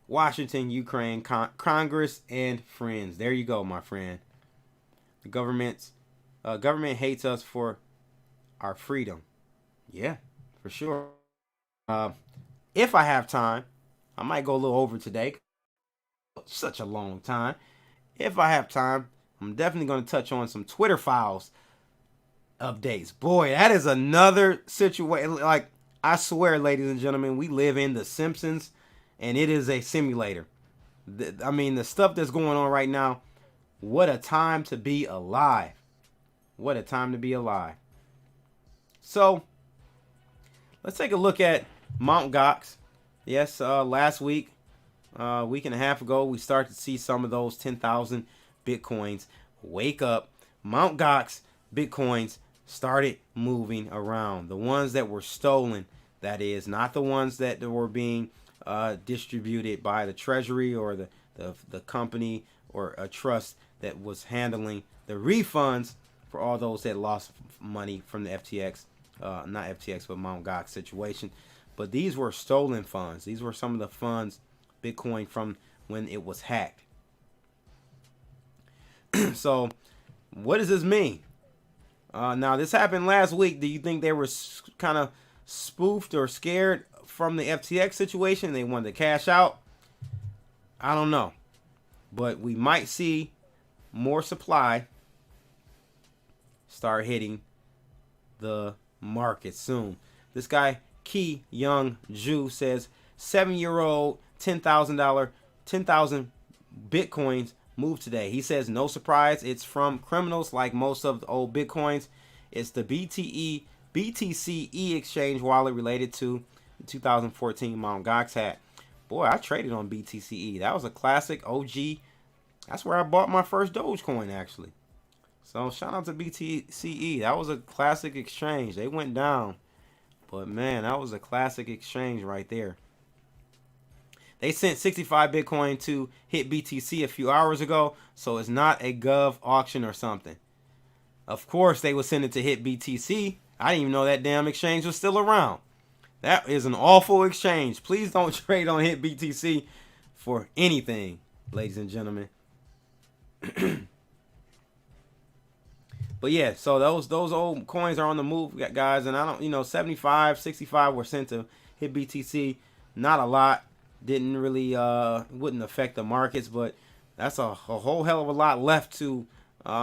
Washington, Ukraine, Congress, and friends. There you go, my friend. The government hates us for our freedom. Yeah, for sure. If I have time, I might go a little over today. Such a long time. If I have time, I'm definitely going to touch on some Twitter files updates. Boy, that is another situation. Like, I swear, ladies and gentlemen, we live in The Simpsons, and it is a simulator. I mean, the stuff that's going on right now, what a time to be alive. What a time to be alive. So, let's take a look at Mt.Gox. Yes, last week, week and a half ago, we started to see some of those 10,000 Bitcoins wake up. Mt.Gox Bitcoins started moving around. The ones that were stolen, that is, not the ones that were being distributed by the Treasury or the company or a trust that was handling the refunds for all those that lost money from the FTX, not FTX, but Mt.Gox situation. But these were stolen funds. These were some of the funds, Bitcoin, from when it was hacked. So, what does this mean? Now, this happened last week. Do you think they were kind of spoofed or scared from the FTX situation? They wanted to cash out? I don't know. But we might see more supply start hitting the market soon. This guy, Ki Young Ju, says 7-year-old $10,000 Bitcoins moved today. He says no surprise, it's from criminals like most of the old Bitcoins. It's the BTC exchange wallet related to the 2014 Mt.Gox hack. Boy, I traded on BTCE. That was a classic OG. That's where I bought my first Dogecoin, actually. So shout out to BTCE. That was a classic exchange. They went down. But man, that was a classic exchange right there. They sent 65 Bitcoin to hit BTC a few hours ago. So it's not a Gov auction or something. Of course, they would send it to hit BTC. I didn't even know that damn exchange was still around. That is an awful exchange. Please don't trade on hit BTC for anything, ladies and gentlemen. But yeah, so those old coins are on the move, guys. And I don't, 75, 65 were sent to hit BTC. Not a lot. Didn't really, wouldn't affect the markets, but that's a whole hell of a lot left to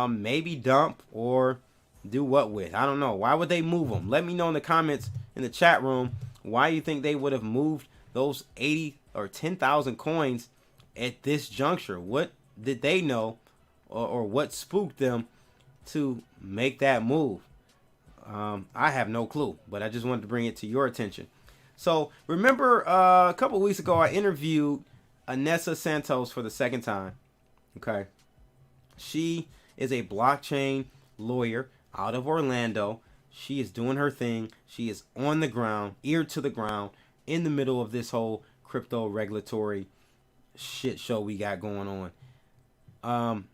maybe dump or do what with. I don't know. Why would they move them? Let me know in the comments in the chat room why you think they would have moved those 80 or 10,000 coins at this juncture. What did they know or what spooked them to make that move? I have no clue, but I just wanted to bring it to your attention. So remember a couple weeks ago, I interviewed Anessa Santos for the second time. Okay. She is a blockchain lawyer out of Orlando. She is doing her thing. She is on the ground, ear to the ground, in the middle of this whole crypto regulatory shit show we got going on.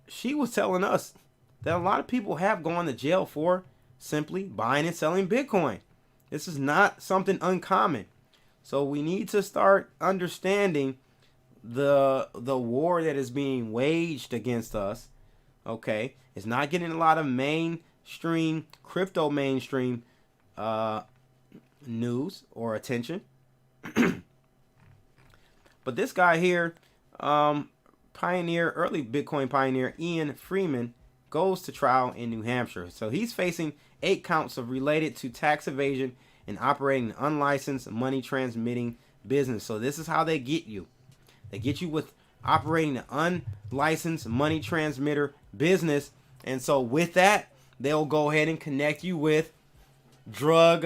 She was telling us that a lot of people have gone to jail for simply buying and selling Bitcoin. This is not something uncommon. So we need to start understanding the war that is being waged against us. Okay, it's not getting a lot of crypto mainstream news or attention. But this guy here, early Bitcoin pioneer Ian Freeman, goes to trial in New Hampshire. So he's facing 8 counts of related to tax evasion and operating an unlicensed money transmitting business. So this is how they get you. They get you with operating an unlicensed money transmitter business. And so with that, they'll go ahead and connect you with drug,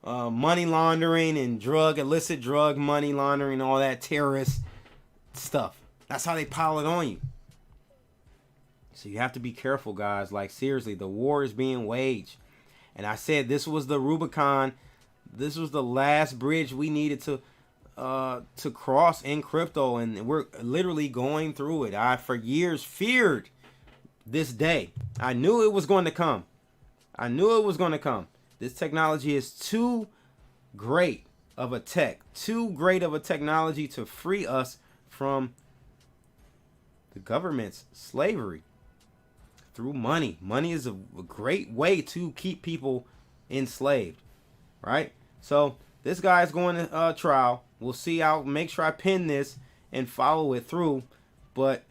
money laundering and illicit drug money laundering, all that terrorist stuff. That's how they pile it on you. So you have to be careful, guys. Like, seriously, the war is being waged. And I said this was the Rubicon. This was the last bridge we needed to cross in crypto. And we're literally going through it. I, for years, feared this day. I knew it was going to come. This technology is too great of a technology to free us from the government's slavery through money. Money is a great way to keep people enslaved, right? So this guy's going to trial. We'll see. I'll make sure I pin this and follow it through. But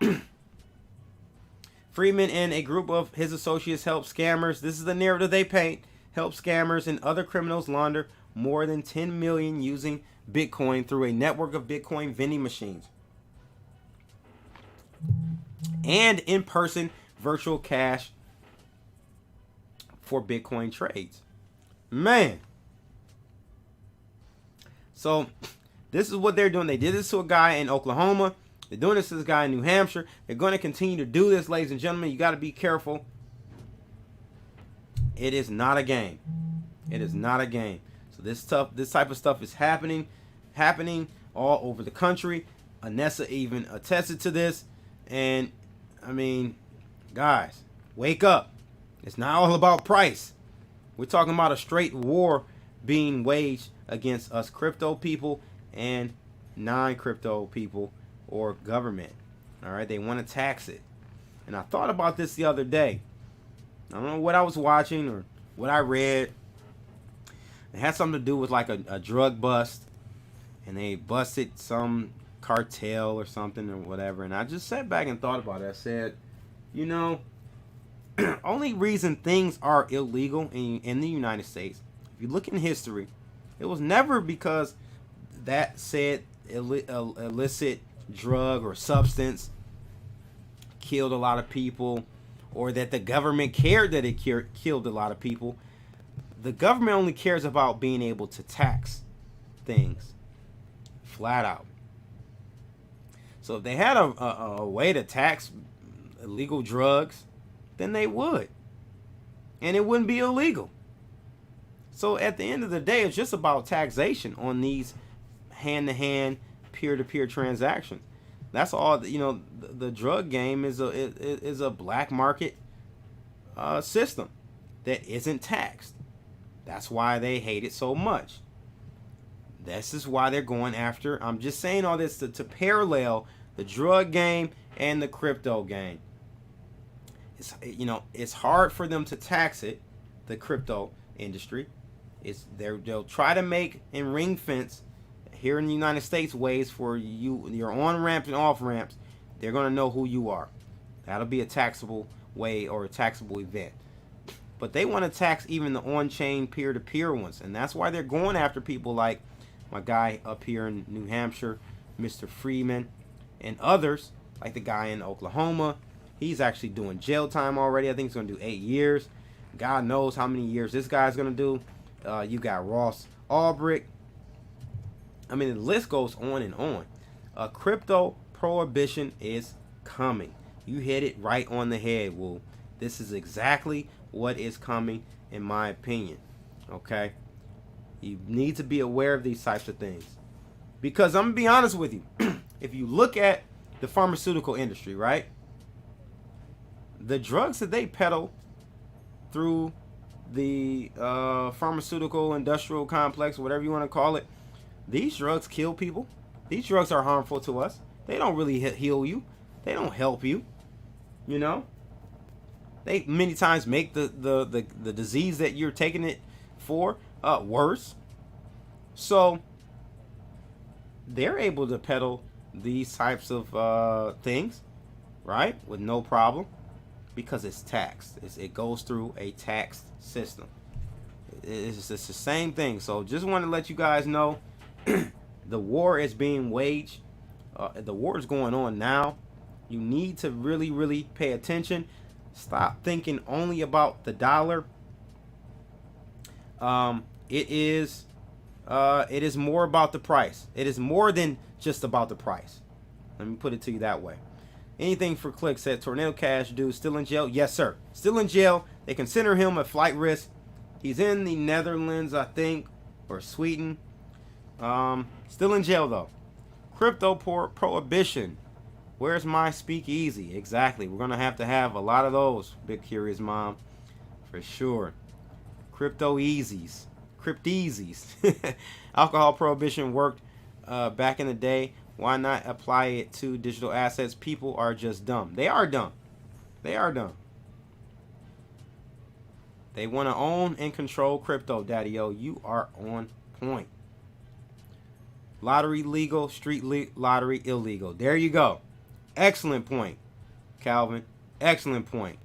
Freeman and a group of his associates help scammers. This is the narrative they paint. Help scammers and other criminals launder more than 10 million using Bitcoin through a network of Bitcoin vending machines and in-person virtual cash for Bitcoin trades. Man. So this is what they're doing. They did this to a guy in Oklahoma. They're doing this to this guy in New Hampshire. They're going to continue to do this, ladies and gentlemen. You got to be careful. It is not a game. It is not a game. So this type of stuff is happening all over the country. Anessa even attested to this. And I mean, guys, wake up. It's not all about price. We're talking about a straight war being waged against us crypto people and non-crypto people or government. All right, they want to tax it. And I thought about this the other day. I don't know what I was watching or what I read. It had something to do with like a drug bust, and they busted some cartel or something or whatever. And I just sat back and thought about it. I said, only reason things are illegal in the United States, if you look in history, it was never because that said illicit drug or substance killed a lot of people, or that the government cared that it killed a lot of people. The government only cares about being able to tax things flat out. So if they had a way to tax illegal drugs, then they would, and it wouldn't be illegal. So at the end of the day, it's just about taxation on these hand-to-hand, peer-to-peer transactions. That's all. The drug game is a black market system that isn't taxed. That's why they hate it so much. This is why they're going after. I'm just saying all this to parallel the drug game and the crypto game. It's hard for them to tax it, the crypto industry. They'll try to make and ring fence here in the United States ways for your on ramps and off ramps. They're gonna know who you are. That'll be a taxable way or a taxable event. But they want to tax even the on-chain peer-to-peer ones, and that's why they're going after people like my guy up here in New Hampshire, Mr. Freeman, and others like the guy in Oklahoma. He's actually doing jail time already. I think he's going to do 8 years. God knows how many years this guy's going to do. You got Ross Ulbricht. I mean, the list goes on and on. Crypto prohibition is coming. You hit it right on the head, Woo. This is exactly what is coming, in my opinion. Okay? You need to be aware of these types of things. Because I'm going to be honest with you. If you look at the pharmaceutical industry, right? The drugs that they peddle through the pharmaceutical industrial complex, whatever you want to call it, these drugs kill people. These drugs are harmful to us. They don't really heal you. They don't help you. They many times make the disease that you're taking it for worse. So they're able to peddle these types of things, right, with no problem, because it's taxed. It goes through a taxed system. It's the same thing. So just want to let you guys know, the war is being waged. The war is going on now. You need to really, really pay attention. Stop thinking only about the dollar. It is more about the price. It is more than just about the price. Let me put it to you that way. Anything for clicks, said Tornado Cash dude still in jail? Yes, sir. Still in jail. They consider him a flight risk. He's in the Netherlands, I think, or Sweden. Still in jail though. Crypto prohibition. Where's my speakeasy? Exactly. We're gonna have to have a lot of those, Big Curious Mom, for sure. Crypto easies. Crypteasies. Alcohol prohibition worked back in the day. Why not apply it to digital assets? People are just dumb. They are dumb. They are dumb. They want to own and control crypto, Daddy-O. You are on point. Lottery legal, street lottery illegal. There you go. Excellent point, Calvin. Excellent point.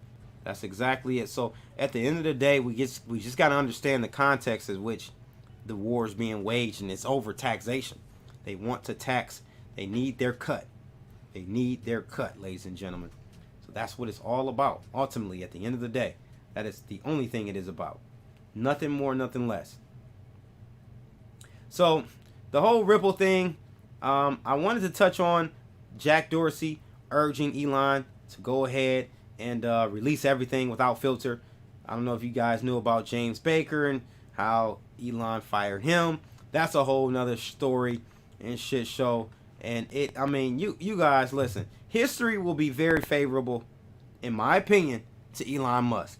That's exactly it. So at the end of the day, we just got to understand the context in which the war is being waged, and it's over taxation. They want to tax. They need their cut. They need their cut, ladies and gentlemen. So that's what it's all about. Ultimately, at the end of the day, that is the only thing it is about. Nothing more, nothing less. So the whole Ripple thing, I wanted to touch on Jack Dorsey urging Elon to go ahead and release everything without filter. I don't know if you guys knew about James Baker and how Elon fired him. That's a whole nother story and shit show. And you guys listen. History will be very favorable, in my opinion, to Elon Musk.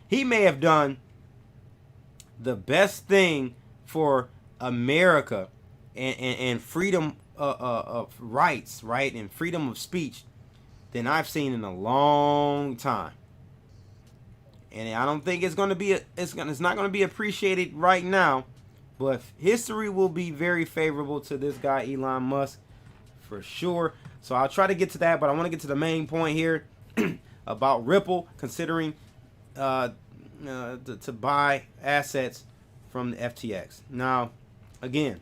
He may have done the best thing for America and freedom of rights, right, and freedom of speech than I've seen in a long time. And I don't think it's going to be it's not going to be appreciated right now, but history will be very favorable to this guy Elon Musk for sure. So I'll try to get to that, but I want to get to the main point here. about Ripple considering to buy assets from the FTX. Now, again,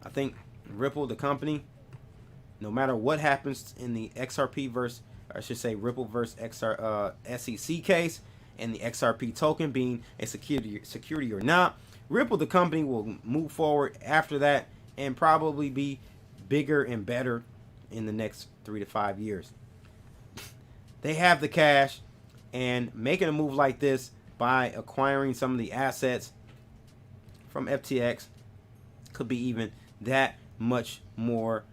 I think Ripple, the company, no matter what happens in the XRP versus, or I should say Ripple versus SEC case, and the XRP token being a security or not, Ripple, the company, will move forward after that and probably be bigger and better in the next 3 to 5 years. They have the cash, and making a move like this by acquiring some of the assets from FTX could be even that much more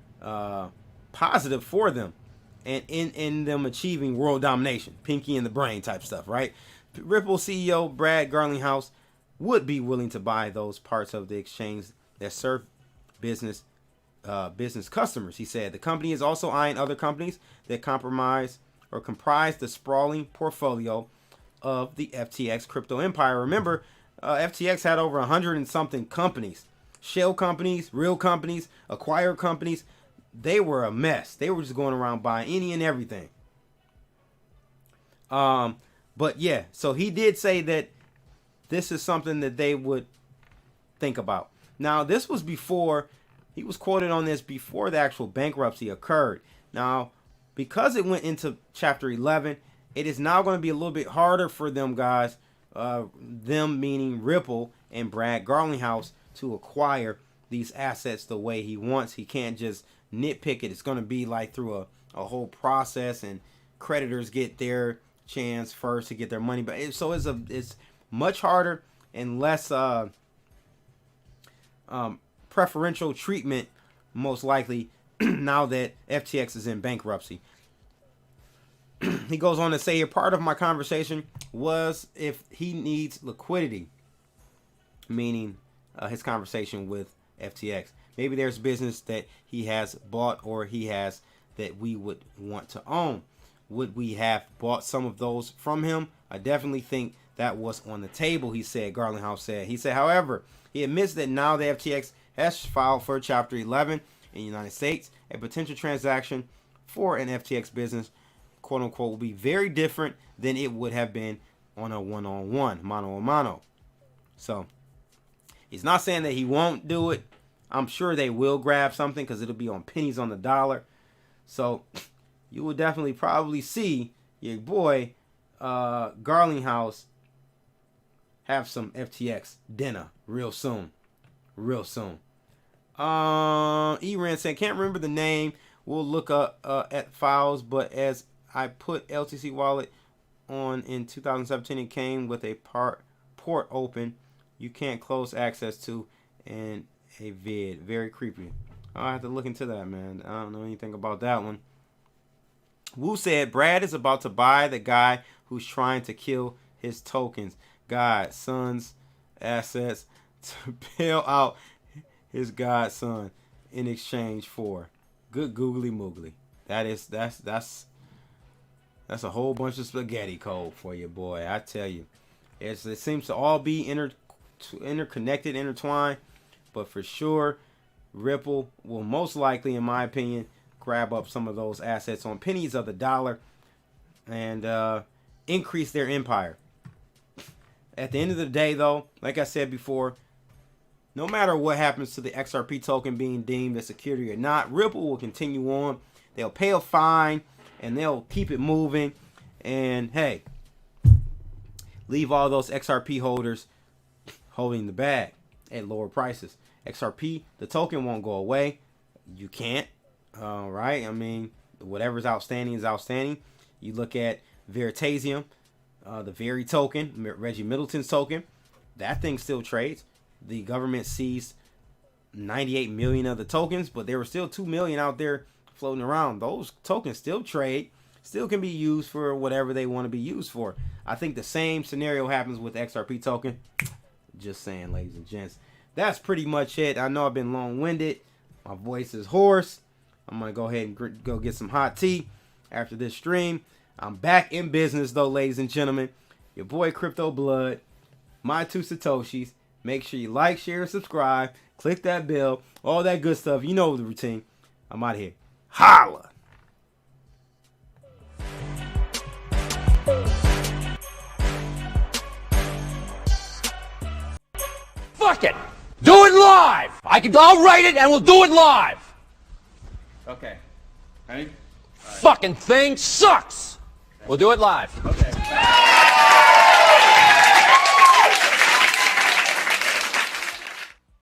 positive for them, and in them achieving world domination, pinky in the brain type stuff, right? Ripple CEO Brad Garlinghouse would be willing to buy those parts of the exchange that serve business customers. He said the company is also eyeing other companies that comprise the sprawling portfolio of the FTX crypto empire. Remember, FTX had over 100 and something companies, shell companies, real companies, acquired companies. They were a mess. They were just going around buying any and everything. But yeah, so he did say that this is something that they would think about. Now, this was before, he was quoted on this before the actual bankruptcy occurred. Now, because it went into Chapter 11, it is now going to be a little bit harder for them guys, them meaning Ripple and Brad Garlinghouse, to acquire these assets the way he wants. He can't just nitpick it. It's going to be like through a whole process, and creditors get their chance first to get their money back. So it's much harder and less preferential treatment, most likely, now that FTX is in bankruptcy. He goes on to say, a part of my conversation was if he needs liquidity, meaning his conversation with FTX. Maybe there's business that he has bought or he has that we would want to own. Would we have bought some of those from him? I definitely think that was on the table, he said, Garlinghouse said. He said, however, he admits that now the FTX has filed for Chapter 11 in the United States, a potential transaction for an FTX business, quote unquote, will be very different than it would have been on a one-on-one, mano-a-mano. So he's not saying that he won't do it. I'm sure they will grab something because it'll be on pennies on the dollar. So you will definitely probably see your boy Garlinghouse have some FTX dinner real soon. Real soon. Eran said, can't remember the name. We'll look up at files, but as I put LTC wallet on in 2017, it came with a port open you can't close access to and a vid. Very creepy. I'll have to look into that, man. I don't know anything about that one. Wu said, Brad is about to buy the guy who's trying to kill his tokens. Godson's assets to bail out his godson in exchange for good googly moogly. That's a whole bunch of spaghetti code for you, boy. I tell you, it seems to all be interconnected, intertwined. But for sure, Ripple will most likely, in my opinion, grab up some of those assets on pennies of the dollar and increase their empire. At the end of the day, though, like I said before, no matter what happens to the XRP token being deemed a security or not, Ripple will continue on. They'll pay a fine and they'll keep it moving. And hey, leave all those XRP holders holding the bag at lower prices. XRP, the token won't go away. You can't, right? I mean, whatever's outstanding is outstanding. You look at Veritasium, the Very token, Reggie Middleton's token, that thing still trades. The government seized 98 million of the tokens, but there were still 2 million out there floating around. Those tokens still trade, still can be used for whatever they want to be used for. I think the same scenario happens with XRP token. Just saying, ladies and gents. That's pretty much it. I know I've been long-winded. My voice is hoarse. I'm going to go ahead and go get some hot tea after this stream. I'm back in business, though, ladies and gentlemen. Your boy, Crypto Blood. My two Satoshis. Make sure you like, share, and subscribe. Click that bell. All that good stuff. You know the routine. I'm out of here. Holla! Fuck it. Do it live. I'll write it and we'll do it live. Okay. Ready? Fucking thing sucks. We'll do it live. Okay.